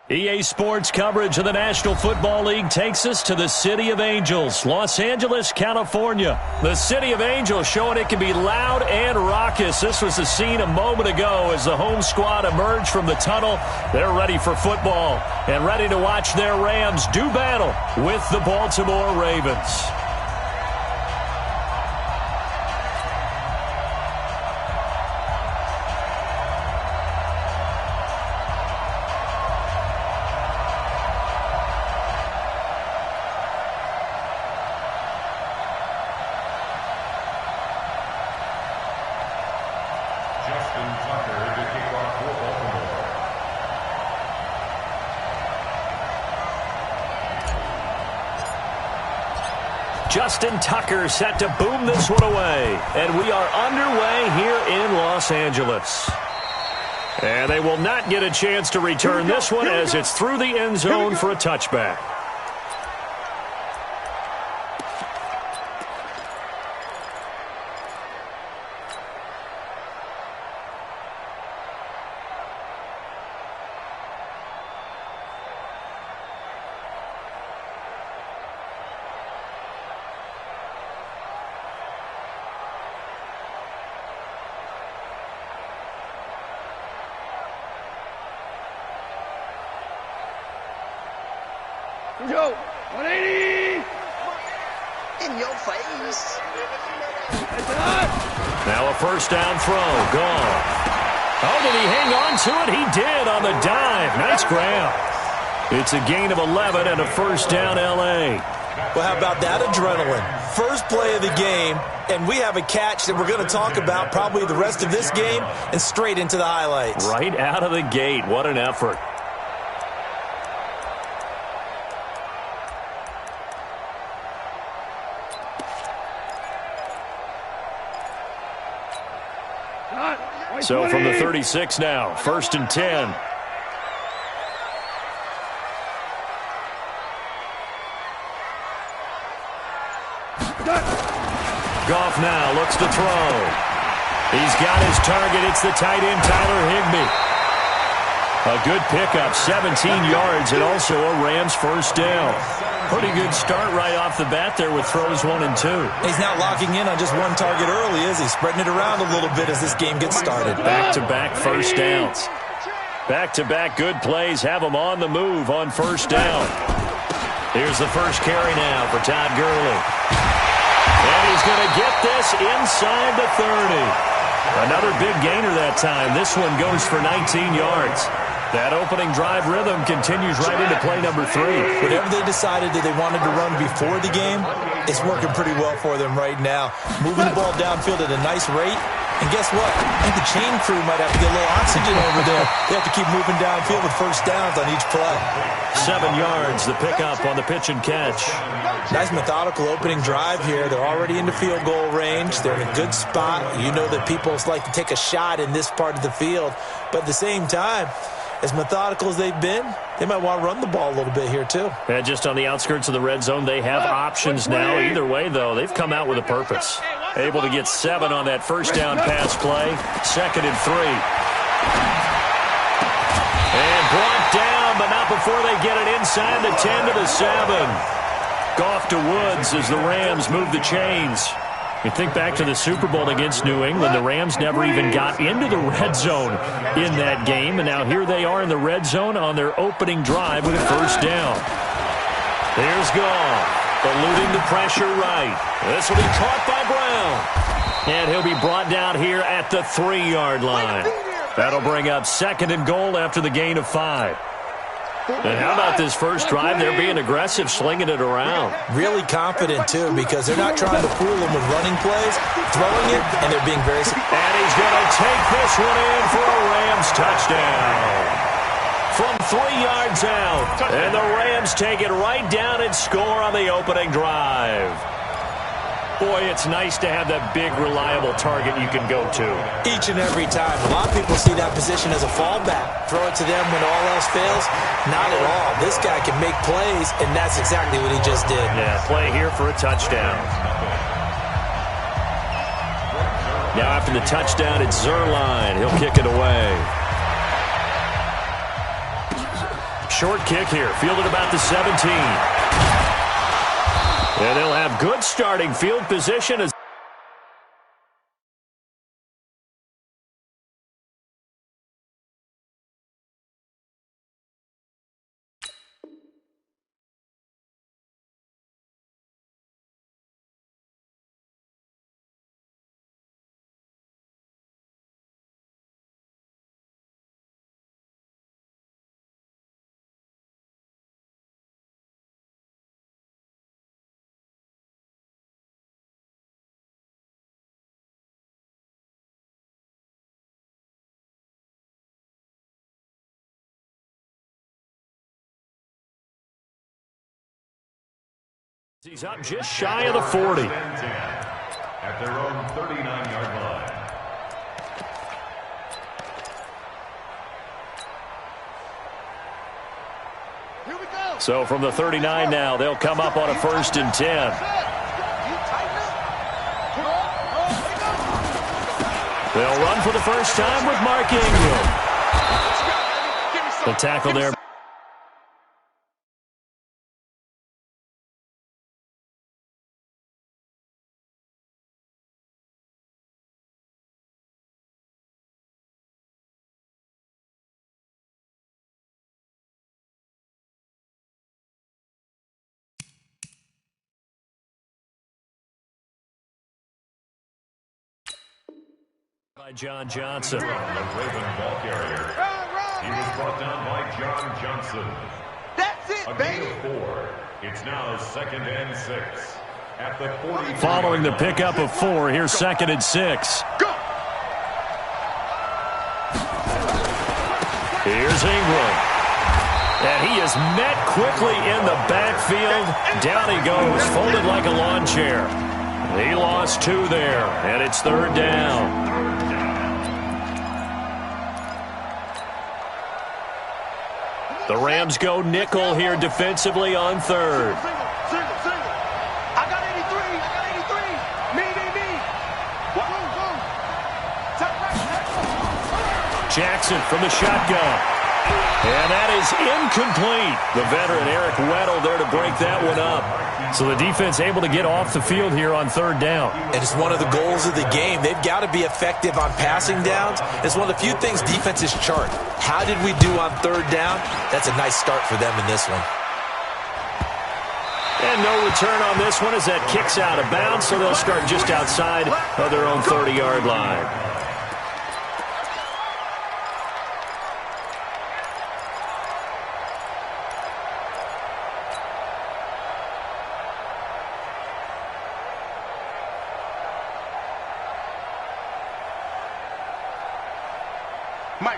EA Sports coverage of the National Football League takes us to the City of Angels, Los Angeles, California. The City of Angels showing it can be loud and raucous. This was the scene a moment ago as the home squad emerged from the tunnel. They're ready for football and ready to watch their Rams do battle with the Baltimore Ravens. Justin Tucker set to boom this one away. And we are underway here in Los Angeles. And they will not get a chance to return this one as it's through the end zone for a touchback. Joe, 180! In your face. Now a first down throw. Gone. Oh, did he hang on to it? He did on the dive. Nice grab. It's a gain of 11 and a first down, L.A. Well, how about that adrenaline? First play of the game, and we have a catch that we're going to talk about probably the rest of this game and straight into the highlights. Right out of the gate. What an effort. So from the 36 now, 1st and 10. Goff now looks to throw. He's got his target. It's the tight end, Tyler Higbee. A good pickup, 17 yards, and also a Rams first down. Pretty good start right off the bat there with throws 1 and 2. He's not locking in on just one target early, is he? Spreading it around a little bit as this game gets started. Back-to-back first downs. Back-to-back good plays have them on the move on first down. Here's the first carry now for Todd Gurley. And he's going to get this inside the 30. Another big gainer that time. This one goes for 19 yards. That opening drive rhythm continues right into play number 3. Whatever they decided that they wanted to run before the game, it's working pretty well for them right now. Moving the ball downfield at a nice rate. And guess what? I think the chain crew might have to get a little oxygen over there. They have to keep moving downfield with first downs on each play. 7 yards, the pickup on the pitch and catch. Nice methodical opening drive here. They're already into field goal range. They're in a good spot. You know that people like to take a shot in this part of the field. But at the same time, as methodical as they've been, they might want to run the ball a little bit here too. Yeah, just on the outskirts of the red zone, they have options now. Either way, though, they've come out with a purpose. Able to get 7 on that first down pass play. 2nd and 3. And brought down, but not before they get it inside the 10 to the 7. Goff to Woods as the Rams move the chains. You think back to the Super Bowl against New England, the Rams never even got into the red zone in that game, and now here they are in the red zone on their opening drive with a first down. There's Goff, eluding the pressure right. This will be caught by Brown, and he'll be brought down here at the 3-yard line. That'll bring up 2nd and goal after the gain of 5. And how about this first drive? They're being aggressive, slinging it around. Really confident, too, because they're not trying to fool them with running plays, throwing it, and they're being very... And he's going to take this one in for a Rams touchdown. From 3 yards out. And the Rams take it right down and score on the opening drive. Boy, it's nice to have that big, reliable target you can go to. Each and every time. A lot of people see that position as a fallback. Throw it to them when all else fails. Not at all. This guy can make plays, and that's exactly what he just did. Yeah, play here for a touchdown. Now after the touchdown, it's Zerline. He'll kick it away. Short kick here, fielded about the 17. And they'll have good starting field position as he's up just shy of the 40. At their own 39-yard line. Here we go. So from the 39 now, they'll come up on a 1st and 10. They'll run for the first time with Mark Ingram. The tackle there. By John Johnson. The Raven ball carrier. He was brought down by John Johnson. That's it, A gain of 4. It's now 2nd and 6. At the 40. Following the pickup of 4, here's 2nd and 6. Go. Here's Ingram. And he is met quickly in the backfield. Down he goes, folded like a lawn chair. He lost 2 there, and it's 3rd down. The Rams go nickel here defensively on 3rd. Single. I got 83. Me. Go. Jackson from the shotgun. And that is incomplete. The veteran Eric Weddle there to break that one up. So the defense able to get off the field here on 3rd down. And it's one of the goals of the game. They've got to be effective on passing downs. It's one of the few things defenses chart. How did we do on 3rd down? That's a nice start for them in this one. And no return on this one as that kicks out of bounds, so they'll start just outside of their own 30-yard line.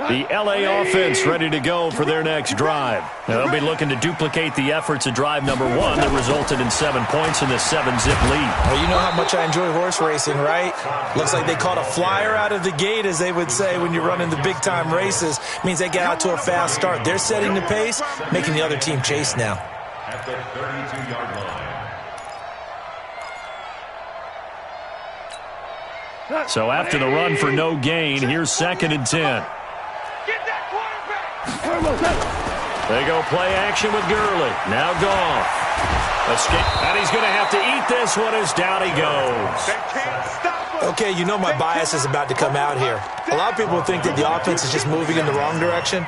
The L.A. offense ready to go for their next drive. Now, they'll be looking to duplicate the efforts of drive number 1 that resulted in 7 points in the 7-zip lead. Well, you know how much I enjoy horse racing, right? Looks like they caught a flyer out of the gate, as they would say when you're running the big-time races. Means they get out to a fast start. They're setting the pace, making the other team chase now. At the 32-yard line. So after the run for no gain, here's 2nd and 10. Get that quarterback. They go play action with Gurley. Now Goff. Escape. And he's going to have to eat this one as down he goes. They can't stop us. Okay, you know my bias is about to come out here. A lot of people think that the offense is just moving in the wrong direction.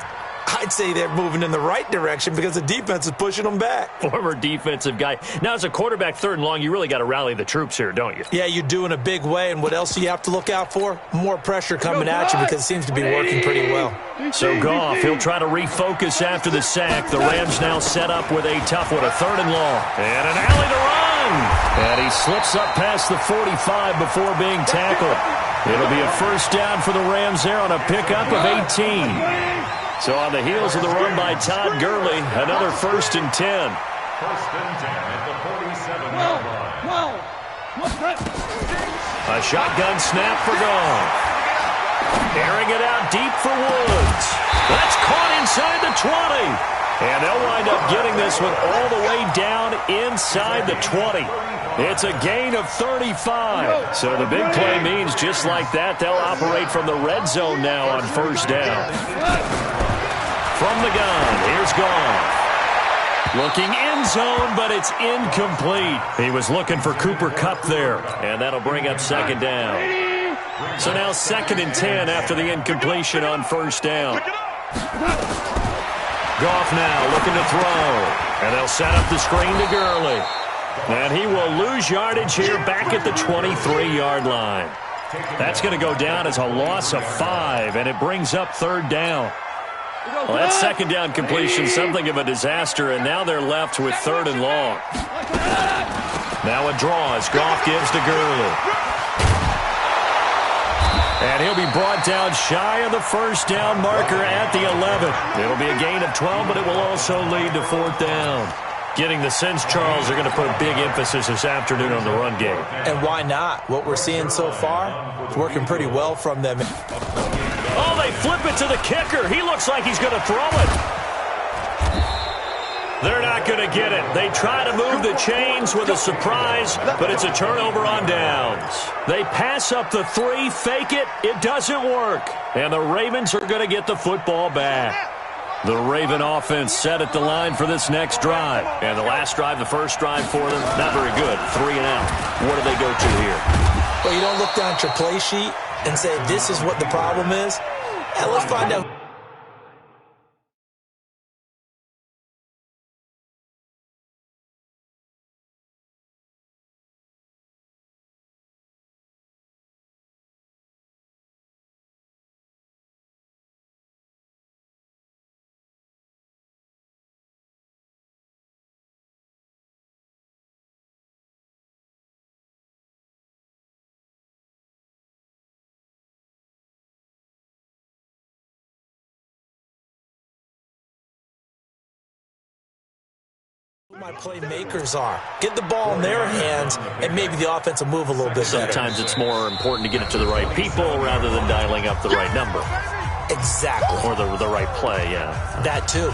I'd say they're moving in the right direction because the defense is pushing them back. Former defensive guy. Now, as a quarterback 3rd and long, you really got to rally the troops here, don't you? Yeah, you do in a big way. And what else do you have to look out for? More pressure coming at you because it seems to be working pretty well. So Goff, he'll try to refocus after the sack. The Rams now set up with a tough one, a 3rd and long. And an alley to run. And he slips up past the 45 before being tackled. It'll be a 1st down for the Rams there on a pickup of 18. So on the heels of the run by Todd Gurley, another 1st and 10. 1st and 10 at the 47-yard line. A shotgun snap for Goff. Airing it out deep for Woods. That's caught inside the 20. And they'll wind up getting this one all the way down inside the 20. It's a gain of 35. So the big play means just like that, they'll operate from the red zone now on 1st down. From the gun, here's Goff. Looking end zone, but it's incomplete. He was looking for Cooper Kupp there, and that'll bring up second down. So now 2nd and 10 after the incompletion on first down. Goff now looking to throw, and they'll set up the screen to Gurley. And he will lose yardage here back at the 23-yard line. That's going to go down as a loss of 5, and it brings up 3rd down. Well, that 2nd down completion, something of a disaster, and now they're left with 3rd and long. Now a draw as Goff gives to Gurley. And he'll be brought down shy of the first down marker at the 11. It'll be a gain of 12, but it will also lead to 4th down. Getting the sense, Charles, they're going to put a big emphasis this afternoon on the run game. And why not? What we're seeing so far, it's working pretty well from them. Oh, they flip it to the kicker. He looks like he's going to throw it. They're not going to get it. They try to move the chains with a surprise, but it's a turnover on downs. They pass up the 3, fake it. It doesn't work. And the Ravens are going to get the football back. The Raven offense set at the line for this next drive. And the last drive, the first drive for them, not very good. 3 and out. What do they go to here? Well, you don't look down at your play sheet and say, this is what the problem is. And let's find out. My playmakers are. Get the ball in their hands, and maybe the offense will move a little bit better. Sometimes it's more important to get it to the right people rather than dialing up the right number. Exactly. Or the right play, yeah. That too.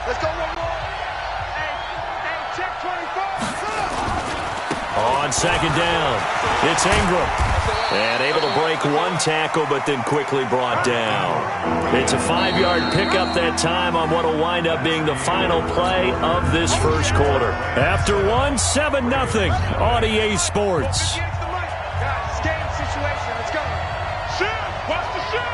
Let's go, Hey, check 24. On 2nd down, it's Ingram. And able to break 1 tackle, but then quickly brought down. It's a 5-yard pickup that time on what will wind up being the final play of this first quarter. After 1, 7-0 on EA Sports. Guys, game situation. Let's go. Shoot! Watch the shoot!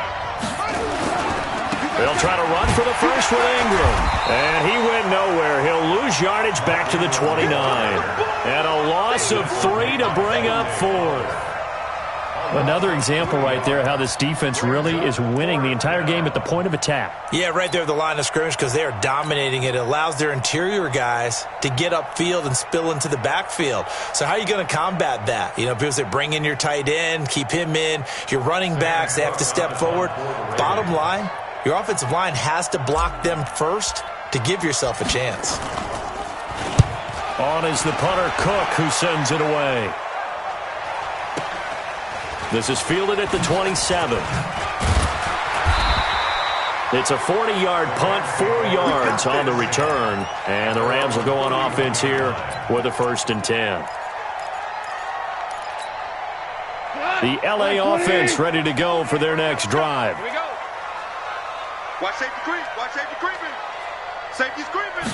They'll try to run for the first with Ingram. And he went nowhere. He'll lose yardage back to the 29. And a loss of 3 to bring up 4th. Another example right there how this defense really is winning the entire game at the point of attack. Yeah, right there at the line of scrimmage because they are dominating it. It allows their interior guys to get upfield and spill into the backfield. So how are you going to combat that? You know, because they bring in your tight end, keep him in. Your running backs, they have to step forward. Bottom line, your offensive line has to block them first to give yourself a chance. On is the punter, Cook, who sends it away. This is fielded at the 27. It's a 40-yard punt, 4 yards on the return. And the Rams will go on offense here with a 1st and 10. The L.A. offense ready to go for their next drive. Here we go. Watch safety creep. Watch safety creeping. Safety's creeping.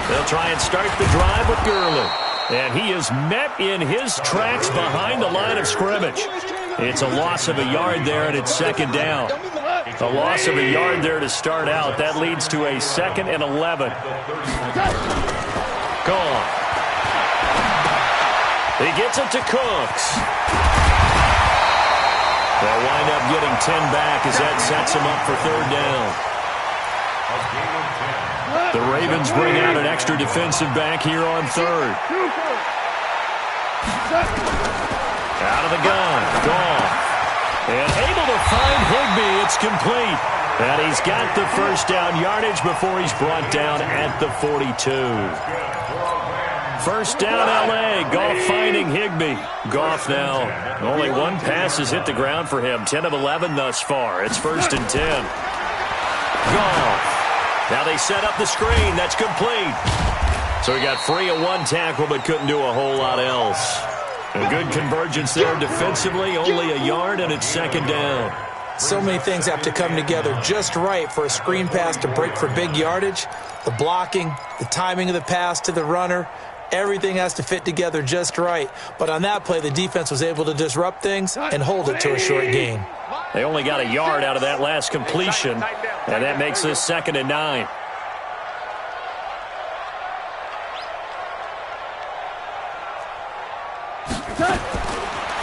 They'll try and start the drive with Gurley. And he is met in his tracks behind the line of scrimmage. It's a loss of a yard there, and it's 2nd down. A loss of a yard there to start out. That leads to a 2nd and 11. Gone. He gets it to Cooks. They'll wind up getting 10 back as that sets him up for 3rd down. The Ravens bring out an extra defensive back here on 3rd. Out of the gun. Goff. And able to find Higbee. It's complete. And he's got the first down yardage before he's brought down at the 42. First down, L.A. Goff finding Higbee. Goff now, only 1 pass has hit the ground for him. 10 of 11 thus far. It's 1st and 10. Goff. Now they set up the screen. That's complete. So he got free of one tackle but couldn't do a whole lot else. A good convergence there defensively, only a yard, and it's second down. So many things have to come together just right for a screen pass to break for big yardage. The blocking, the timing of the pass to the runner, everything has to fit together just right. But on that play, the defense was able to disrupt things and hold it to a short gain. They only got a yard out of that last completion, and that makes this 2nd and 9.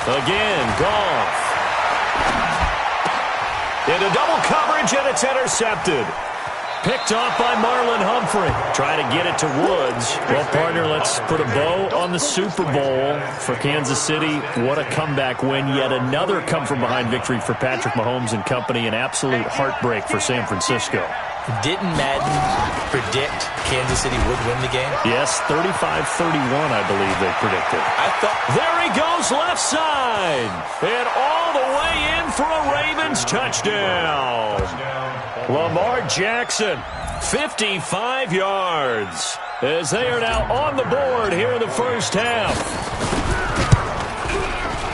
Again, Goff. Into double coverage, and it's intercepted. Picked off by Marlon Humphrey. Trying to get it to Woods. Well, partner, let's put a bow on the Super Bowl for Kansas City. What a comeback win. Yet another come-from-behind victory for Patrick Mahomes and company. An absolute heartbreak for San Francisco. Didn't Madden predict Kansas City would win the game? Yes, 35-31, I believe they predicted. There he goes, left side. And all the way in for a Ravens touchdown. Lamar Jackson, 55 yards, as they are now on the board here in the first half.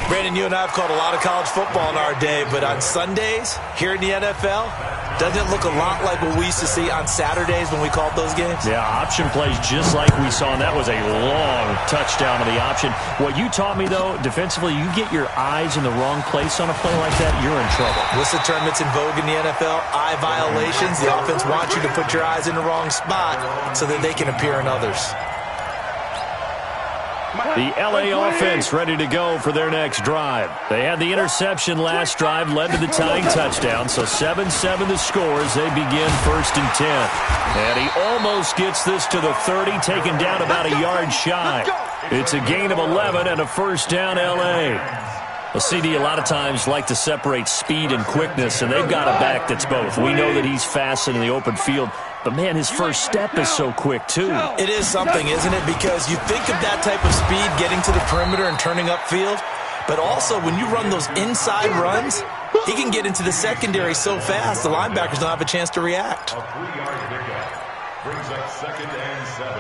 Brandon, you and I have called a lot of college football in our day, but on Sundays, here in the NFL, doesn't it look a lot like what we used to see on Saturdays when we called those games? Yeah, option plays just like we saw, and that was a long touchdown to the option. What you taught me, though, defensively, you get your eyes in the wrong place on a play like that, you're in trouble. What's the term that's in vogue in the NFL? Eye violations. The offense wants you to put your eyes in the wrong spot so that they can appear in others. The LA offense ready to go for their next drive. They had the interception last drive, led to the tying touchdown, so 7-7 the score as they begin 1st and 10. And he almost gets this to the 30, taken down about a yard shy. It's a gain of 11 and a first down LA. Well, CD, a lot of times like to separate speed and quickness, and they've got a back that's both. We know that he's fast in the open field, but, man, his first step is so quick, too. It is something, isn't it? Because you think of that type of speed getting to the perimeter and turning upfield, but also when you run those inside runs, he can get into the secondary so fast the linebackers don't have a chance to react. A 3-yard pickup brings up 2nd and 7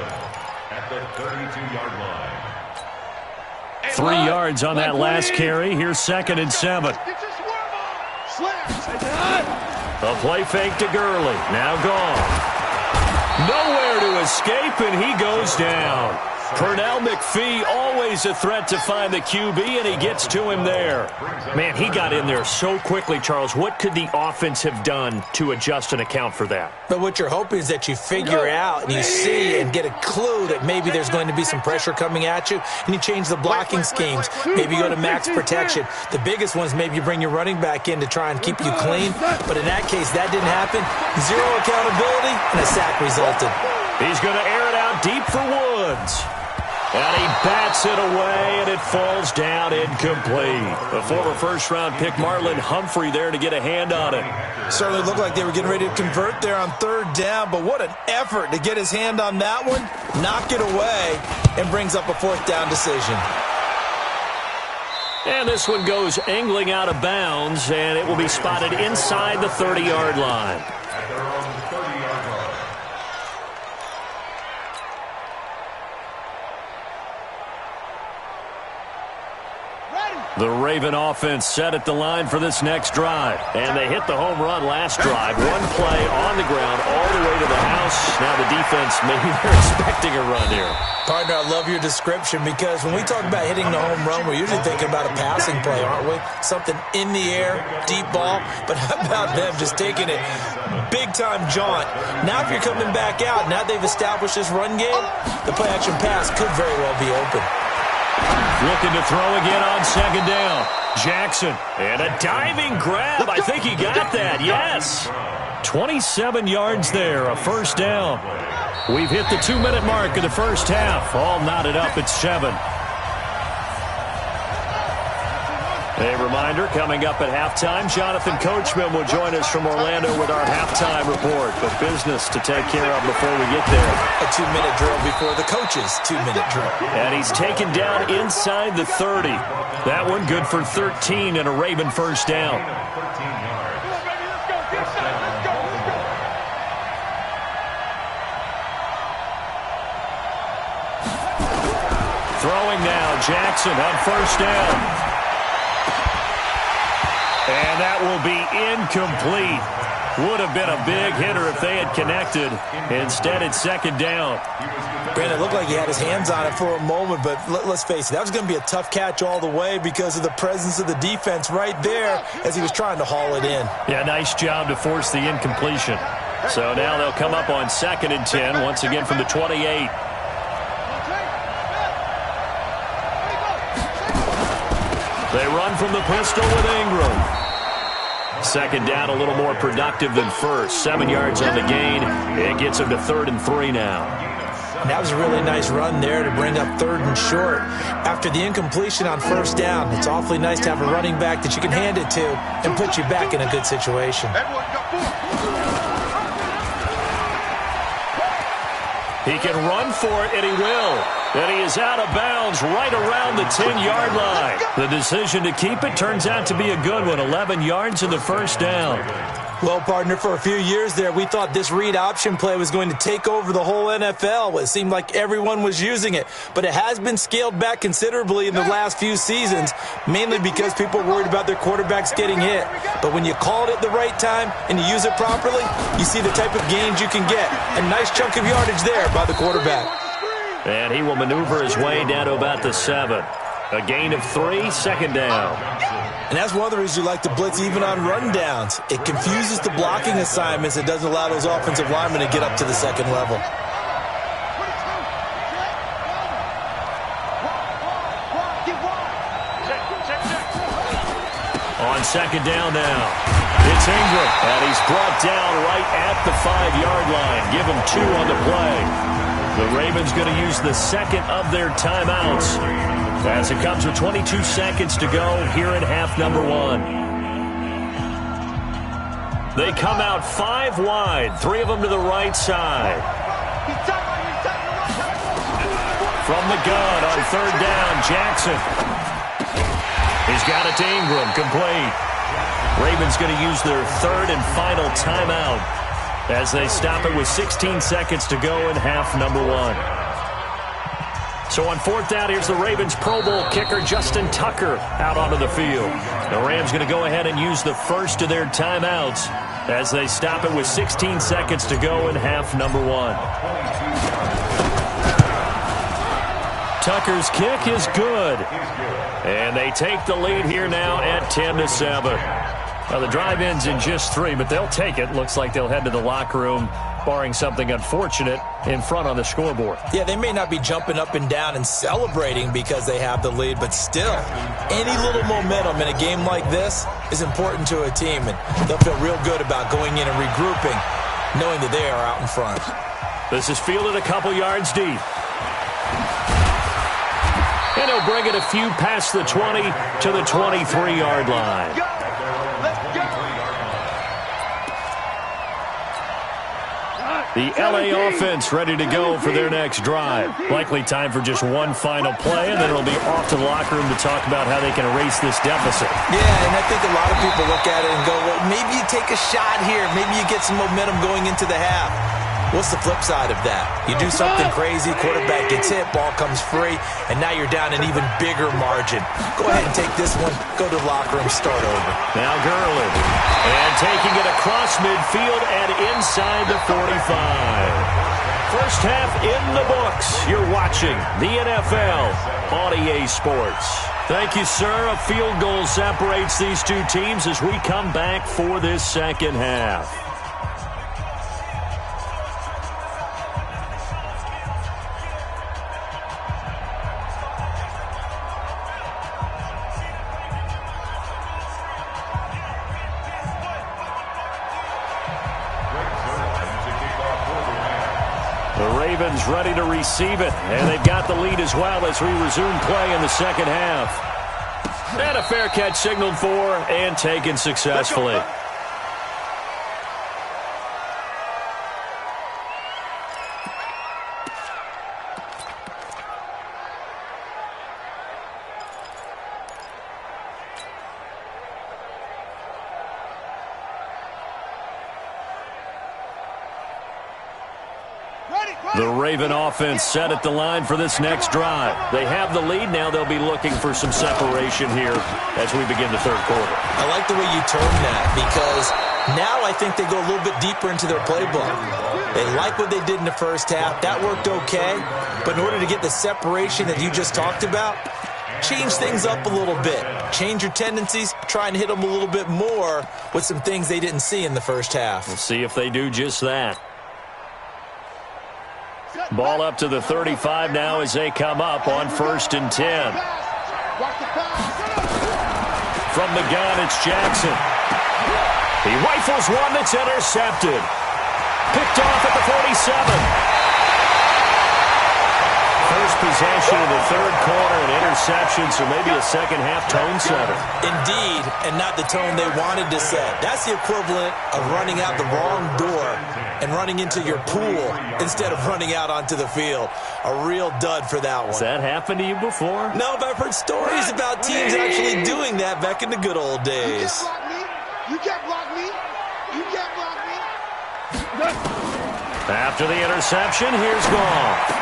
at the 32-yard line. 3 yards on that last carry. Here's 2nd and 7. A play fake to Gurley. Now gone. Nowhere to escape, and he goes down. Pernell McPhee, always a threat to find the QB, and he gets to him there. Man, he got in there so quickly, Charles. What could the offense have done to adjust and account for that? But what you're hoping is that you figure out and you see and get a clue that maybe there's going to be some pressure coming at you, and you change the blocking schemes. Maybe you go to max protection. The biggest one is maybe you bring your running back in to try and keep you clean. But in that case, that didn't happen. Zero accountability, and a sack resulted. He's going to air it out deep for Woods. And he bats it away, and it falls down incomplete. A former first-round pick, Marlon Humphrey, there to get a hand on it. Certainly looked like they were getting ready to convert there on 3rd down, but what an effort to get his hand on that one, knock it away, and brings up a 4th down decision. And this one goes angling out of bounds, and it will be spotted inside the 30-yard line. At their own 30-yard line. The Raven offense set at the line for this next drive. And they hit the home run last drive. One play on the ground all the way to the house. Now the defense, maybe they're expecting a run here. Partner, I love your description because when we talk about hitting the home run, we're usually thinking about a passing play, aren't we? Something in the air, deep ball. But how about them just taking it big-time jaunt? Now if you're coming back out, now they've established this run game, the play-action pass could very well be open. Looking to throw again on 2nd down. Jackson, and a diving grab. I think he got that, yes. 27 yards there, a first down. We've hit the 2-minute mark of the first half. All knotted up at 7. A reminder, coming up at halftime, Jonathan Coachman will join us from Orlando with our halftime report. But business to take care of before we get there. A 2-minute drill before the coach's 2-minute drill. And he's taken down inside the 30. That one good for 13 and a Raven first down. 13 yards. Throwing now, Jackson on first down. And that will be incomplete. Would have been a big hitter if they had connected. Instead, it's second down. Brandon, it looked like he had his hands on it for a moment, but let's face it, that was going to be a tough catch all the way because of the presence of the defense right there as he was trying to haul it in. Yeah, nice job to force the incompletion. So now they'll come up on 2nd and 10, once again from the 28. They run from the pistol with Ingram. Second down, a little more productive than first. 7 yards on the gain. It gets them to 3rd and 3 now. And that was a really nice run there to bring up 3rd and short. After the incompletion on first down, it's awfully nice to have a running back that you can hand it to and put you back in a good situation. He can run for it, and he will. And he is out of bounds right around the 10-yard line. The decision to keep it turns out to be a good one. 11 yards in the first down. Well, partner, for a few years there, we thought this read option play was going to take over the whole NFL. It seemed like everyone was using it. But it has been scaled back considerably in the last few seasons, mainly because people are worried about their quarterbacks getting hit. But when you call it at the right time and you use it properly, you see the type of gains you can get. A nice chunk of yardage there by the quarterback. And he will maneuver his way down to about the 7. A gain of 3, second down. And that's one of the reasons you like to blitz even on rundowns. It confuses the blocking assignments. It doesn't allow those offensive linemen to get up to the second level. On second down now, it's Ingram. And he's brought down right at the 5-yard line. Give him 2 on the play. The Ravens going to use the second of their timeouts as it comes with 22 seconds to go here in half number 1. They come out 5 wide, 3 of them to the right side. From the gun on 3rd down, Jackson. He's got it to Ingram, complete. Ravens going to use their 3rd and final timeout as they stop it with 16 seconds to go in half number 1. So on 4th down, here's the Ravens Pro Bowl kicker, Justin Tucker, out onto the field. The Rams going to go ahead and use the first of their timeouts as they stop it with 16 seconds to go in half number 1. Tucker's kick is good. And they take the lead here now at 10-7. Well, the drive ends in just 3, but they'll take it. Looks like they'll head to the locker room, barring something unfortunate, in front on the scoreboard. Yeah, they may not be jumping up and down and celebrating because they have the lead, but still, any little momentum in a game like this is important to a team, and they'll feel real good about going in and regrouping, knowing that they are out in front. This is fielded a couple yards deep. And he'll bring it a few past the 20 to the 23-yard line. The L.A. offense ready to go for their next drive. Likely time for just one final play, and then it'll be off to the locker room to talk about how they can erase this deficit. Yeah, and I think a lot of people look at it and go, well, maybe you take a shot here. Maybe you get some momentum going into the half. What's the flip side of that? You do something crazy, quarterback gets hit, ball comes free, and now you're down an even bigger margin. Go ahead and take this one, go to the locker room, start over. Now Gurley, and taking it across midfield and inside the 45. First half in the books. You're watching the NFL on EA Sports. Thank you, sir. A field goal separates these two teams as we come back for this second half. Ravens ready to receive it, and they've got the lead as well as we resume play in the second half. And a fair catch signaled for and taken successfully. Ready, The Raven offense set at the line for this next drive. They have the lead. Now they'll be looking for some separation here as we begin the third quarter. I like the way you term that because now I think they go a little bit deeper into their playbook. They like what they did in the first half. That worked okay. But in order to get the separation that you just talked about, change things up a little bit. Change your tendencies. Try and hit them a little bit more with some things they didn't see in the first half. We'll see if they do just that. Ball up to the 35 now as they come up on 1st and 10. From the gun, it's Jackson. He rifles one that's intercepted. Picked off at the 47. First possession of the third quarter, an interception, so maybe a second-half tone setter. Indeed, and not the tone they wanted to set. That's the equivalent of running out the wrong door and running into your pool instead of running out onto the field. A real dud for that one. Has that happened to you before? No, but I've heard stories about teams actually doing that back in the good old days. You can't block me. You can't block me. After the interception, here's Goff.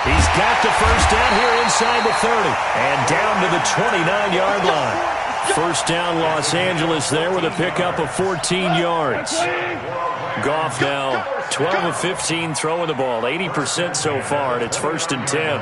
He's got the first down here inside the 30 and down to the 29-yard line. First down, Los Angeles there with a pickup of 14 yards. Goff now 12 of 15 throwing the ball, 80% so far, and it's 1st and 10.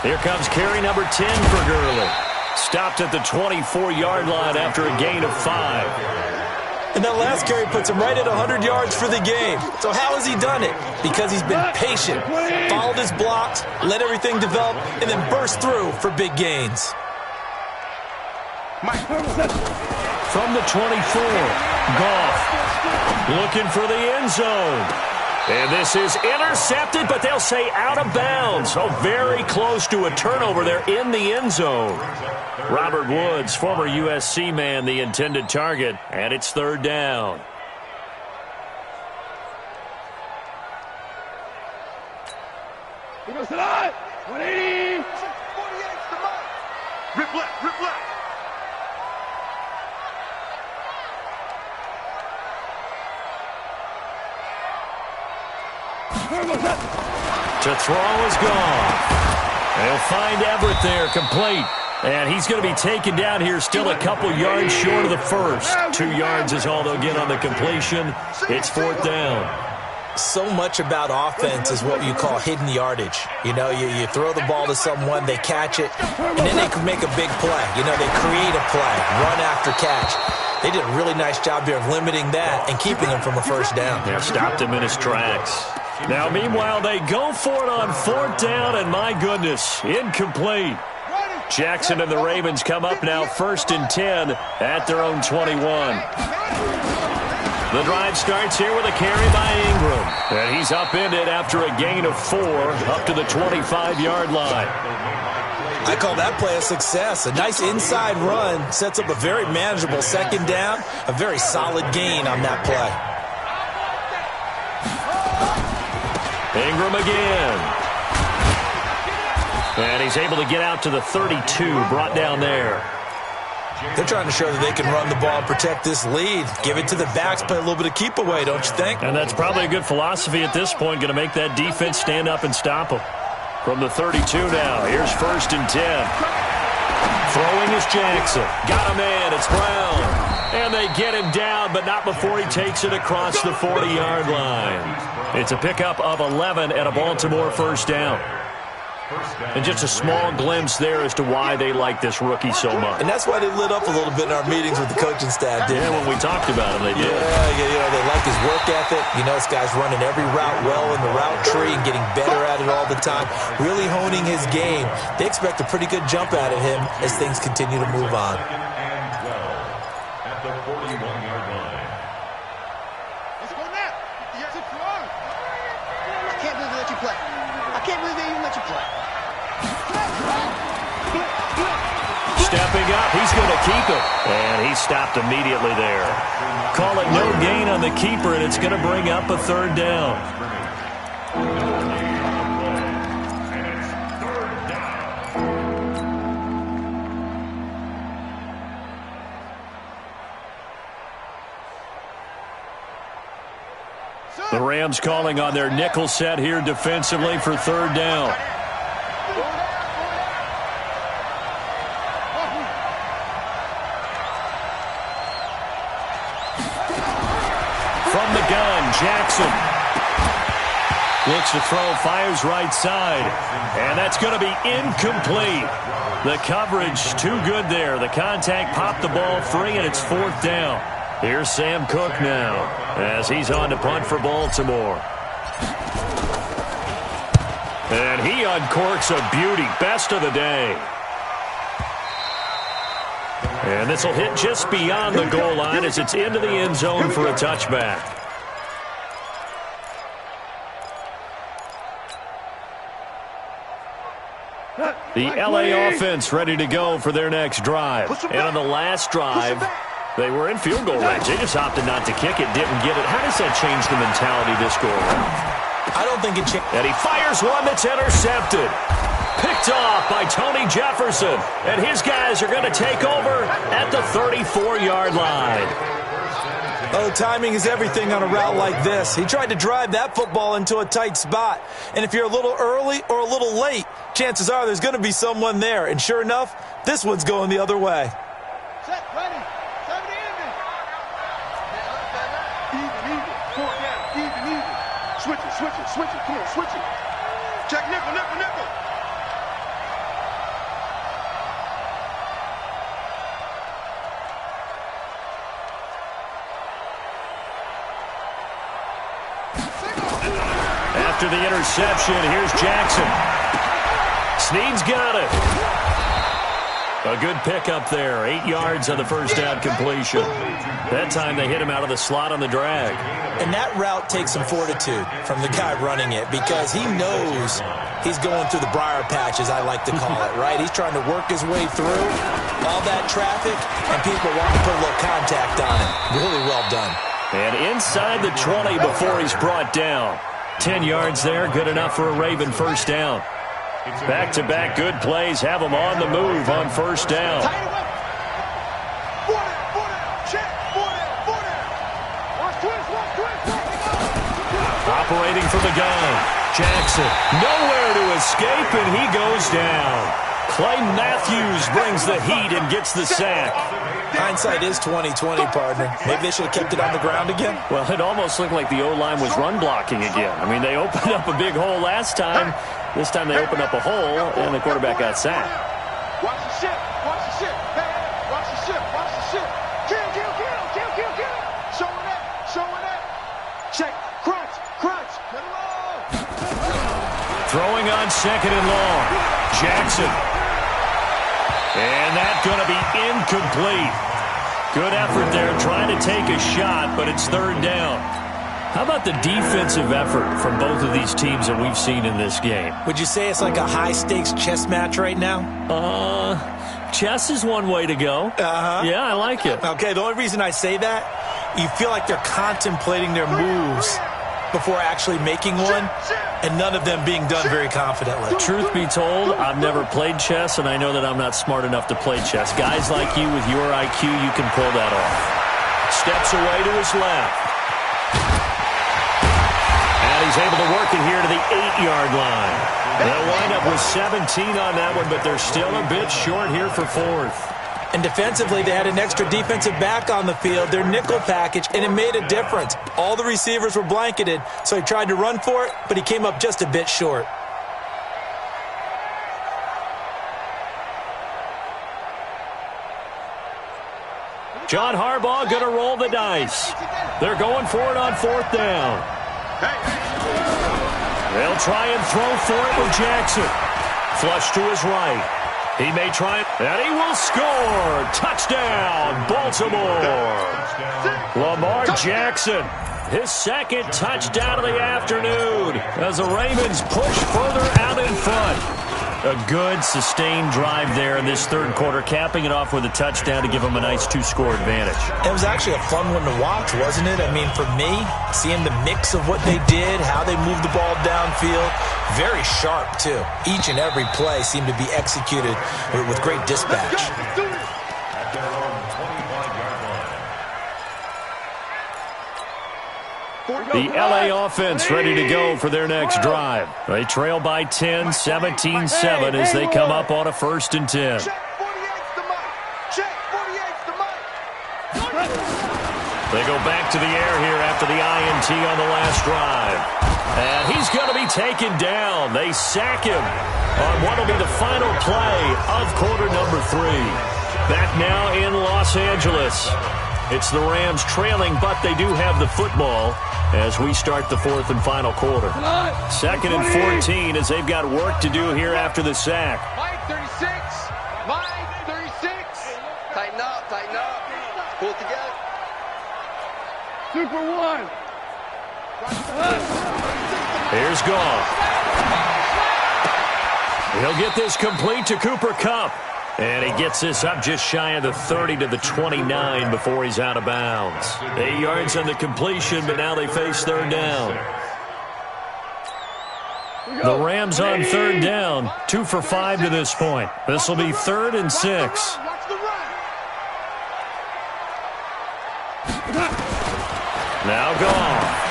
Here comes carry number 10 for Gurley. Stopped at the 24-yard line after a gain of 5. And that last carry puts him right at 100 yards for the game. So how has he done it? Because he's been patient, followed his blocks, let everything develop, and then burst through for big gains. From the 24, Goff looking for the end zone. And this is intercepted, but they'll say out of bounds. So very close to a turnover there in the end zone. Robert Woods, former USC man, the intended target, and it's 3rd down. He goes to the 180. 48's the mark. Rip left, rip left. To throw is gone. They'll find Everett there, complete. And he's going to be taken down here, still a couple yards short of the first. 2 yards is all they'll get on the completion. It's 4th down. So much about offense is what you call hidden yardage. You know, you throw the ball to someone, they catch it, and then they can make a big play. You know, they create a play, run after catch. They did a really nice job here of limiting that and keeping him from a first down. Yeah, stopped him in his tracks. Now, meanwhile, they go for it on 4th down, and my goodness, incomplete. Jackson and the Ravens come up now 1st and 10 at their own 21. The drive starts here with a carry by Ingram. And he's upended after a gain of 4 up to the 25-yard line. I call that play a success. A nice inside run sets up a very manageable 2nd down, a very solid gain on that play. Ingram again. And he's able to get out to the 32, brought down there. They're trying to show that they can run the ball and protect this lead. Give it to the backs, play a little bit of keep away, don't you think? And that's probably a good philosophy at this point, going to make that defense stand up and stop them. From the 32 now, here's 1st and 10. Throwing is Jackson. Got a man, it's Brown. And they get him down, but not before he takes it across the 40-yard line. It's a pickup of 11 and a Baltimore first down. And just a small glimpse there as to why they like this rookie so much. And that's why they lit up a little bit in our meetings with the coaching staff, didn't they? Yeah, when we talked about him, they did. Yeah, you know, they like his work ethic. You know, this guy's running every route well in the route tree and getting better at it all the time, really honing his game. They expect a pretty good jump out of him as things continue to move on. At the 41-yard line. Let's go now. Yes, it's wrong. I can't believe they let you play. I can't believe they even let you play. Stepping up, he's going to keep it. And he stopped immediately there. Call it no gain on the keeper, and it's going to bring up a 3rd down. The Rams calling on their nickel set here defensively for third down. From the gun, Jackson looks to throw, fires right side, and that's going to be incomplete. The coverage too good there. The contact popped the ball free, and it's fourth down. Here's Sam Cook now as he's on to punt for Baltimore. And he uncorks a beauty. Best of the day. And this will hit just beyond the goal line as it's into the end zone for a touchback. The LA offense ready to go for their next drive. And on the last drive, they were in field goal range. They just opted not to kick it, didn't get it. How does that change the mentality this go around? I don't think it changed. And he fires one that's intercepted. Picked off by Tony Jefferson. And his guys are going to take over at the 34-yard line. Oh, timing is everything on a route like this. He tried to drive that football into a tight spot. And if you're a little early or a little late, chances are there's going to be someone there. And sure enough, this one's going the other way. Set, ready. Even. 4 down. Even. Switch it. Come on, switch it. Check nickel. After the interception, here's Jackson. Snead's got it. A good pickup there. 8 yards on the first down completion. That time they hit him out of the slot on the drag. And that route takes some fortitude from the guy running it because he knows he's going through the briar patch, as I like to call it, right? He's trying to work his way through all that traffic, and people want to put a little contact on him. Really well done. And inside the 20 before he's brought down. 10 yards there, good enough for a Raven first down. Back-to-back good plays have them on the move on first down. Operating from the gun. Jackson, nowhere to escape, and he goes down. Clay Matthews brings the heat and gets the sack. Hindsight is 20/20, partner. Maybe they should have kept it on the ground again. Well, it almost looked like the O-line was run blocking again. I mean, they opened up a big hole last time. This time they opened up a hole, and the quarterback got sacked. Watch the ship. Hey, watch the ship. Kill. Showing up. Check. Crunch. Get it long. Throwing on second and long. Jackson. And that's going to be incomplete. Good effort there trying to take a shot, but it's third down. How about the defensive effort from both of these teams that we've seen in this game? Would you say it's like a high-stakes chess match right now? Chess is one way to go. Yeah, I like it. Okay, the only reason I say that, you feel like they're contemplating their moves before actually making one, and none of them being done very confidently. Truth be told, I've never played chess, and I know that I'm not smart enough to play chess. Guys like you with your IQ, you can pull that off. Steps away to his left. And he's able to work it here to the 8-yard line. They'll wind up with 17 on that one, but they're still a bit short here for fourth. And defensively, they had an extra defensive back on the field, their nickel package, and it made a difference. All the receivers were blanketed, so he tried to run for it, but he came up just a bit short. John Harbaugh going to roll the dice. They're going for it on fourth down. They'll try and throw for it with Jackson. Flush to his right. He may try it, and he will score. Touchdown, Baltimore. Lamar Jackson, his second touchdown of the afternoon as the Ravens push further out in front. A good, sustained drive there in this third quarter, capping it off with a touchdown to give them a nice 2-score advantage. It was actually a fun one to watch, wasn't it? I mean, for me, seeing the mix of what they did, how they moved the ball downfield, very sharp, too. Each and every play seemed to be executed with great dispatch. The LA offense ready to go for their next drive. They trail by 10, 17-7 as they come up on a 1st and 10. They go back to the air here after the INT on the last drive. And he's going to be taken down. They sack him on what will be the final play of quarter number 3. Back now in Los Angeles. It's the Rams trailing, but they do have the football as we start the 4th and final quarter. 2nd and 14 as they've got work to do here after the sack. Mike 36. Mike 36. Tighten up, tighten up. Pull it together. Super 1. Here's Goff. He'll get this complete to Cooper Kupp. And he gets this up just shy of the 30 to the 29 before he's out of bounds. 8 yards on the completion, but now they face 3rd down. The Rams on 3rd down, 2 for 5 to this point. This will be 3rd and 6. Now Goff.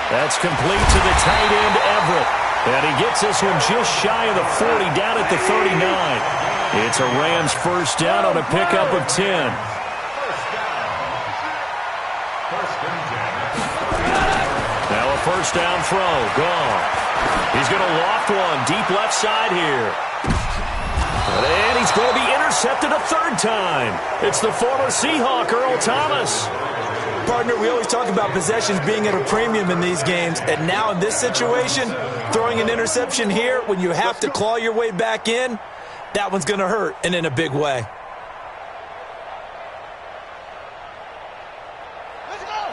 That's complete to the tight end, Everett. And he gets this one just shy of the 40, down at the 39. It's a Rams 1st down on a pickup of 10. Now a 1st down throw. Goff. He's going to loft one deep left side here. And he's going to be intercepted a 3rd time. It's the former Seahawk, Earl Thomas. Partner, we always talk about possessions being at a premium in these games, and now in this situation, throwing an interception here when you have to claw your way back in, that one's going to hurt, and in a big way.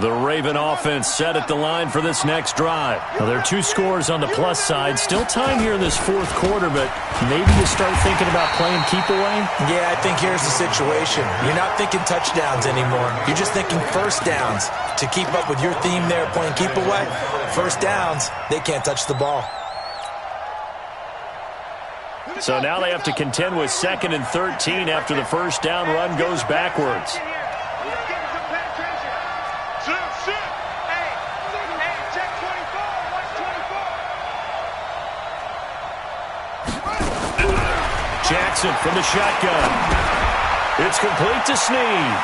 The Raven offense set at the line for this next drive. Now, there are 2 scores on the plus side. Still time here in this 4th quarter, but maybe you start thinking about playing keep away? Yeah, I think here's the situation. You're not thinking touchdowns anymore. You're just thinking 1st downs. To keep up with your theme there, playing keep away, 1st downs, they can't touch the ball. So now they have to contend with 2nd and 13 after the 1st down run goes backwards. Jackson from the shotgun. It's complete to Snead.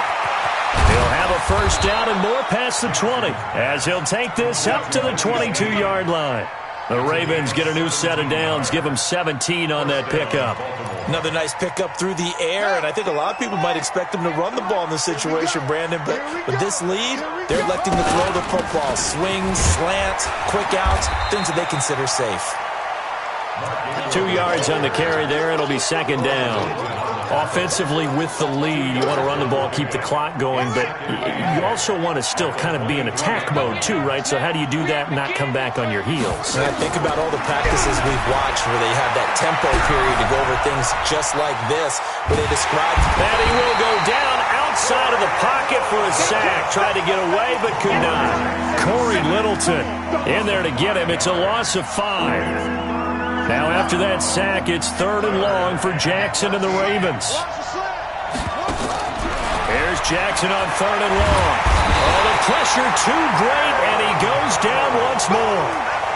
He'll have a 1st down and more past the 20 as he'll take this up to the 22-yard line. The Ravens get a new set of downs, give them 17 on that pickup. Another nice pickup through the air, and I think a lot of people might expect them to run the ball in this situation, Brandon, but with this lead, they're electing to throw the football. Swings, slants, quick outs, things that they consider safe. 2 yards on the carry there. It'll be 2nd down. Offensively with the lead, you want to run the ball, keep the clock going, but you also want to still kind of be in attack mode too, right? So how do you do that and not come back on your heels? Yeah, think about all the practices we've watched where they have that tempo period to go over things just like this, where they describe that he will go down outside of the pocket for a sack. Tried to get away, but could not. Corey Littleton in there to get him. It's a loss of 5. Now after that sack, it's 3rd and long for Jackson and the Ravens. Here's Jackson on 3rd and long. Oh, the pressure too great, and he goes down once more.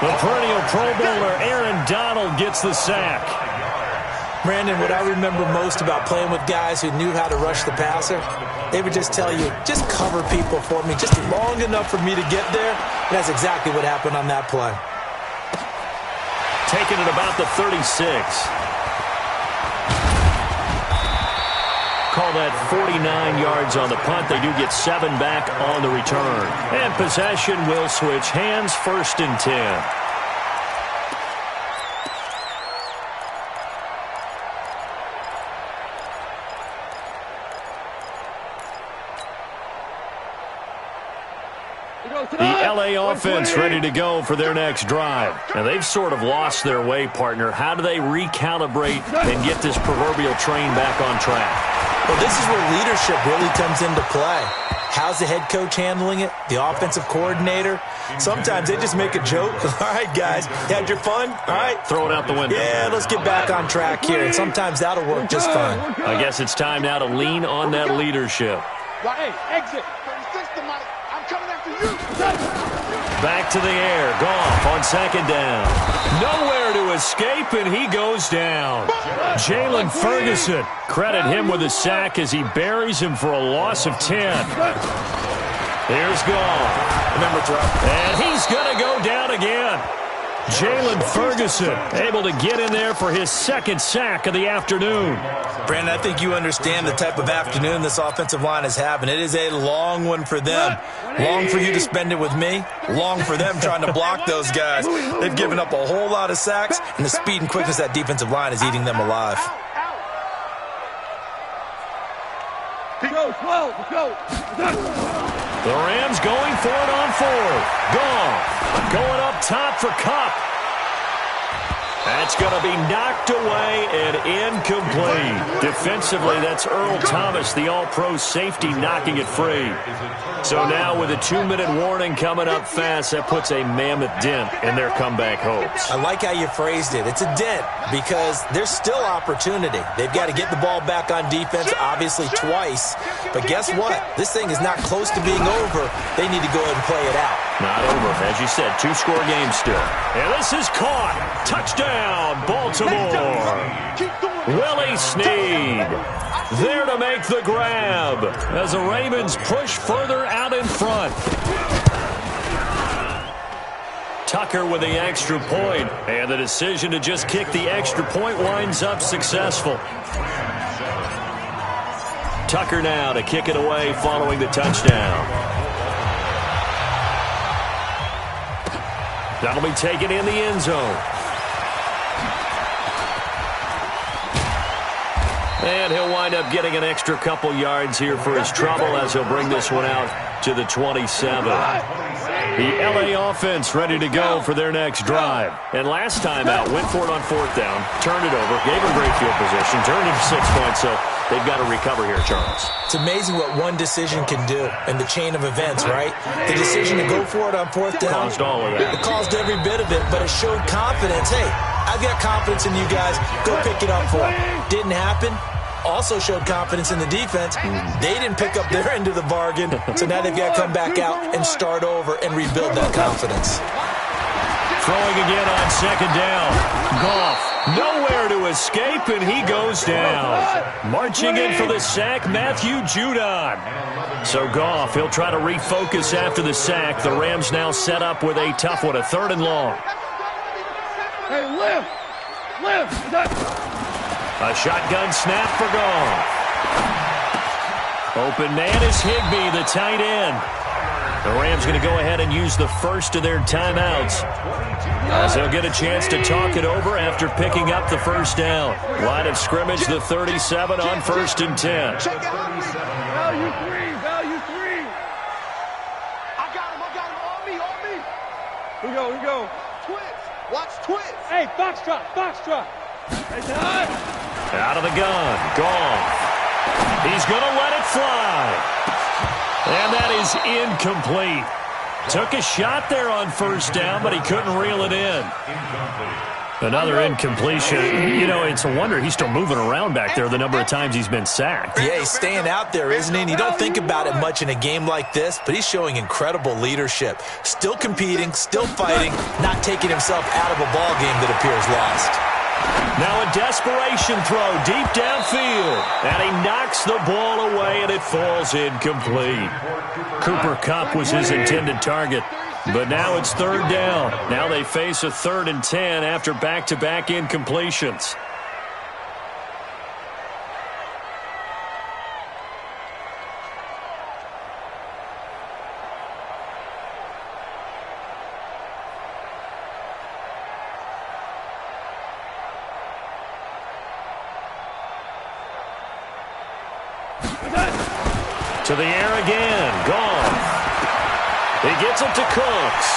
The perennial Pro Bowler Aaron Donald gets the sack. Brandon, what I remember most about playing with guys who knew how to rush the passer, they would just tell you, just cover people for me, just long enough for me to get there. And that's exactly what happened on that play. Taken at about the 36. Call that 49 yards on the punt. They do get 7 back on the return. And possession will switch hands, 1st and 10. The LA offense ready to go for their next drive. Now, they've sort of lost their way, partner. How do they recalibrate and get this proverbial train back on track? Well, this is where leadership really comes into play. How's the head coach handling it? The offensive coordinator? Sometimes they just make a joke. All right, guys, you had your fun? All right. Throw it out the window. Yeah, let's get back on track here. And sometimes that'll work just fine. I guess it's time now to lean on that leadership. Hey, exit. 36 to Mike. I'm coming after you. back to the air. Goff on second down. Nowhere to escape, and he goes down. Jalen Ferguson, credit him with a sack as he buries him for a loss of 10. Here's Goff. Remember, and he's going to go down again. Jalen Ferguson able to get in there for his second sack of the afternoon. Brandon, I think you understand the type of afternoon this offensive line is having. It is a long one for them. Long for you to spend it with me. Long for them trying to block those guys. They've given up a whole lot of sacks, and the speed and quickness of that defensive line is eating them alive. Let's go. The Rams going for it on fourth. Goff going up top for Kupp. That's going to be knocked away and incomplete. Defensively, that's Earl Thomas, the all-pro safety, knocking it free. So now with a 2-minute warning coming up fast, that puts a mammoth dent in their comeback hopes. I like how you phrased it. It's a dent because there's still opportunity. They've got to get the ball back on defense, obviously twice. But guess what? This thing is not close to being over. They need to go ahead and play it out. Not over. As you said, 2-score game still. And this is caught. Touchdown, Baltimore. Willie Snead there to make the grab as the Ravens push further out in front. Tucker with the extra point, and the decision to just kick the extra point winds up successful. Tucker now to kick it away following the touchdown. That'll be taken in the end zone. And he'll wind up getting an extra couple yards here for his trouble as he'll bring this one out to the 27. The LA offense ready to go for their next drive. And last time out, went for it on fourth down, turned it over, gave him great field position, turned it to 6 points, so they've got to recover here, Charles. It's amazing what one decision can do in the chain of events, right? The decision to go for it on fourth down. Caused all of that. It caused every bit of it, but it showed confidence. Hey, I've got confidence in you guys. Go pick it up for them. Didn't happen. Also showed confidence in the defense. They didn't pick up their end of the bargain, so now they've got to come back out and start over and rebuild that confidence. Throwing again on second down. Goff nowhere to escape, and he goes down. Marching in for the sack, Matthew Judon. So Goff, he'll try to refocus after the sack. The Rams now set up with a tough one, a 3rd and long. Hey, lift. A shotgun snap for Goff. Open man is Higbee, the tight end. The Rams going to go ahead and use the first of their timeouts, as they'll get a chance to talk it over after picking up the first down. Line of scrimmage, the 37 on 1st and 10. Value three. I got him. On me. Here we go. Twins. Watch twins. Hey, Foxtrot. Hey, Todd. Out of the gun, Goff. He's going to let it fly. And that is incomplete. Took a shot there on first down, but he couldn't reel it in. Another incompletion. You know, it's a wonder he's still moving around back there the number of times he's been sacked. Yeah, he's staying out there, isn't he? And you don't think about it much in a game like this, but he's showing incredible leadership. Still competing, still fighting, not taking himself out of a ball game that appears lost. Now a desperation throw deep downfield, and he knocks the ball away, and it falls incomplete. Cooper Kupp was his intended target, but now it's 3rd down. Now they face a 3rd and 10 after back-to-back incompletions. To the air again. Goff. He gets it to Cooks.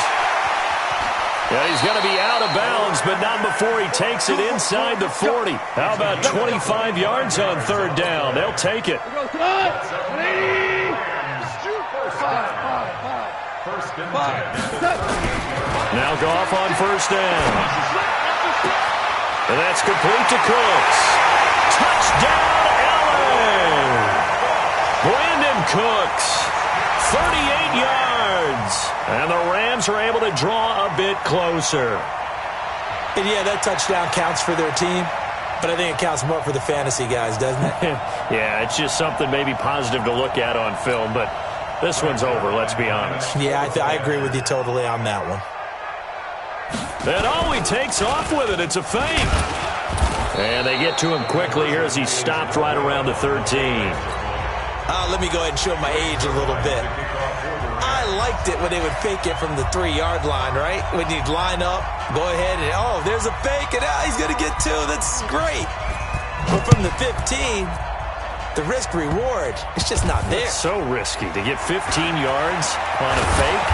Yeah, he's going to be out of bounds, but not before he takes it inside the 40. How about 25 yards on 3rd down? They'll take it. Now Goff on 1st down. And that's complete to Cooks. Touchdown, LA! Brandon Cooks, 38 yards. And the Rams are able to draw a bit closer. And yeah, that touchdown counts for their team, but I think it counts more for the fantasy guys, doesn't it? Yeah, it's just something maybe positive to look at on film, but this one's over, let's be honest. Yeah, I agree with you totally on that one. And he takes off with it. It's a fake. And they get to him quickly here as he stopped right around the 13. Let me go ahead and show my age a little bit. I liked it when they would fake it from the 3-yard line, right? When you'd line up, go ahead and, there's a fake, and he's going to get 2. That's great. But from the 15, the risk-reward, it's just not there. It's so risky to get 15 yards on a fake.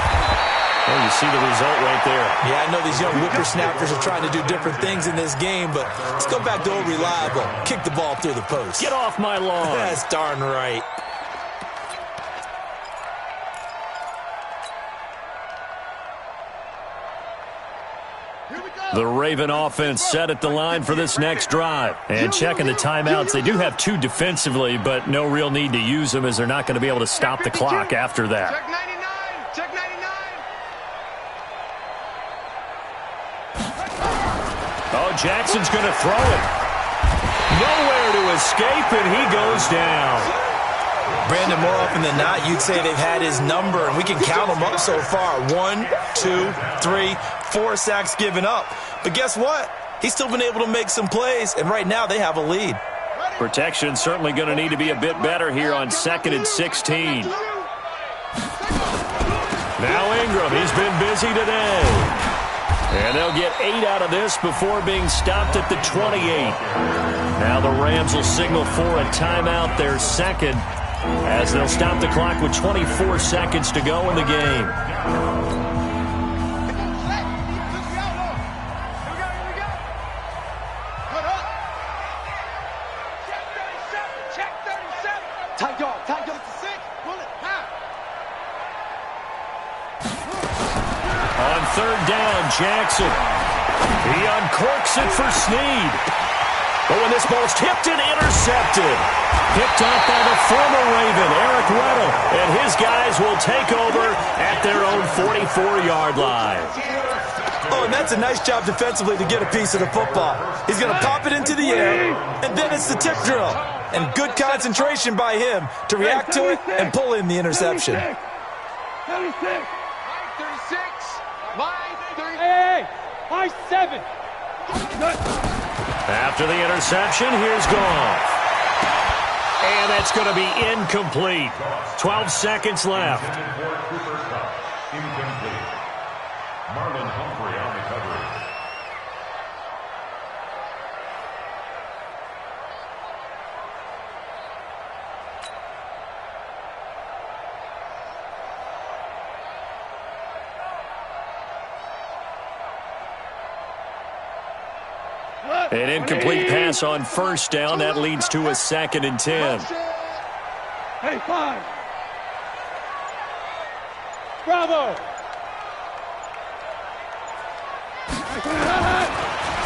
Oh, you see the result right there. Yeah, I know these young whippersnappers are trying to do different things in this game, but let's go back to old reliable. Kick the ball through the post. Get off my lawn. That's darn right. The Raven offense set at the line for this next drive. And checking the timeouts, they do have 2 defensively, but no real need to use them as they're not going to be able to stop the clock after that. Check 99. Check 99. Jackson's going to throw it. Nowhere to escape, and he goes down. Brandon, more often than not, you'd say they've had his number, and we can count them up so far. 1, 2, 3, 4 sacks given up. But guess what? He's still been able to make some plays, and right now they have a lead. Protection certainly going to need to be a bit better here on 2nd and 16. Now Ingram, he's been busy today. And they'll get 8 out of this before being stopped at the 28. Now the Rams will signal for a timeout, their second, as they'll stop the clock with 24 seconds to go in the game. On 3rd down, Jackson. He uncorks it for Snead. But when this ball's tipped and intercepted, picked off by the former Raven, Eric Weddle, and his guys will take over at their own 44-yard line. Oh, and that's a nice job defensively to get a piece of the football. He's going to pop it into the air, and then it's the tip drill. And good concentration by him to react to it and pull in the interception. 36. Hey, 7. After the interception, here's Goff. And that's going to be incomplete. 12 seconds left. Incomplete. Marlon Humphrey on the coverage. An incomplete pass on 1st down. That leads to a 2nd and 10. Hey, 5. Bravo.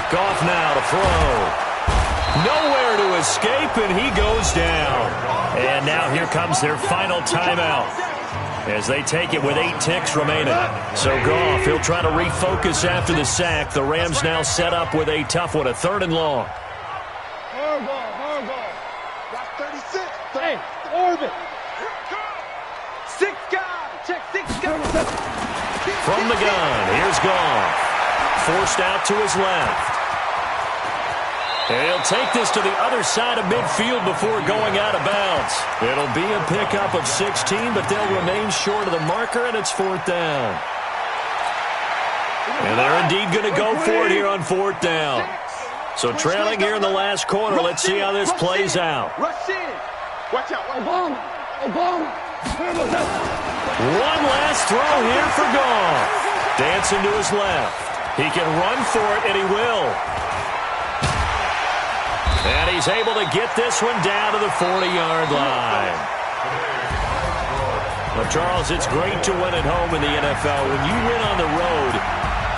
Goff now to throw. Nowhere to escape, and he goes down. And now here comes their final timeout as they take it with 8 ticks remaining. So Goff, he'll try to refocus after the sack. The Rams now set up with a tough one, a 3rd and long. Hardball. Got 36. Hey, orbit. 6 guys. Check 6 guys. From the gun, here's Goff. Forced out to his left. And he'll take this to the other side of midfield before going out of bounds. It'll be a pickup of 16, but they'll remain short of the marker, and it's 4th down. And they're indeed going to go for it here on 4th down. So trailing here in the last quarter, let's see how this plays out. Rush in. Watch out. Obama. One last throw here for Goff. Dancing to his left. He can run for it, and he will. And he's able to get this one down to the 40-yard line. Well, Charles, it's great to win at home in the NFL. When you win on the road,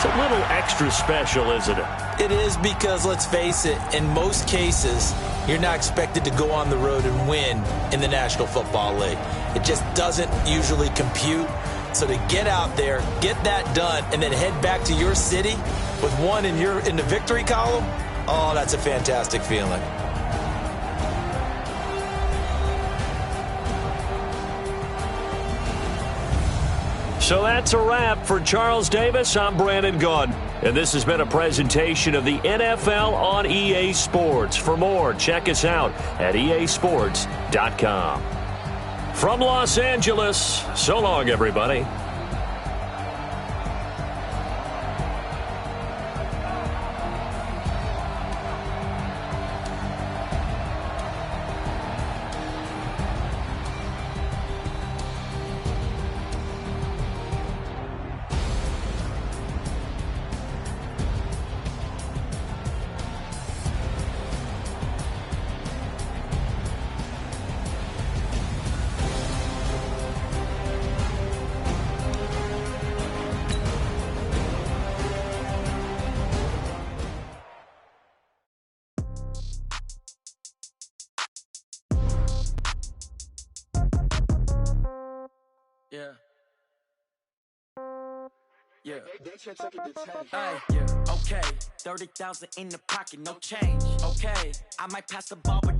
It's a little extra special, isn't it? It is because, let's face it, in most cases, you're not expected to go on the road and win in the National Football League. It just doesn't usually compute. So to get out there, get that done, and then head back to your city with one in the victory column, oh, that's a fantastic feeling. So that's a wrap for Charles Davis. I'm Brandon Gunn, and this has been a presentation of the NFL on EA Sports. For more, check us out at easports.com. From Los Angeles, so long, everybody. Yeah. Okay, 30,000 in the pocket, no change. Okay, I might pass the ball, but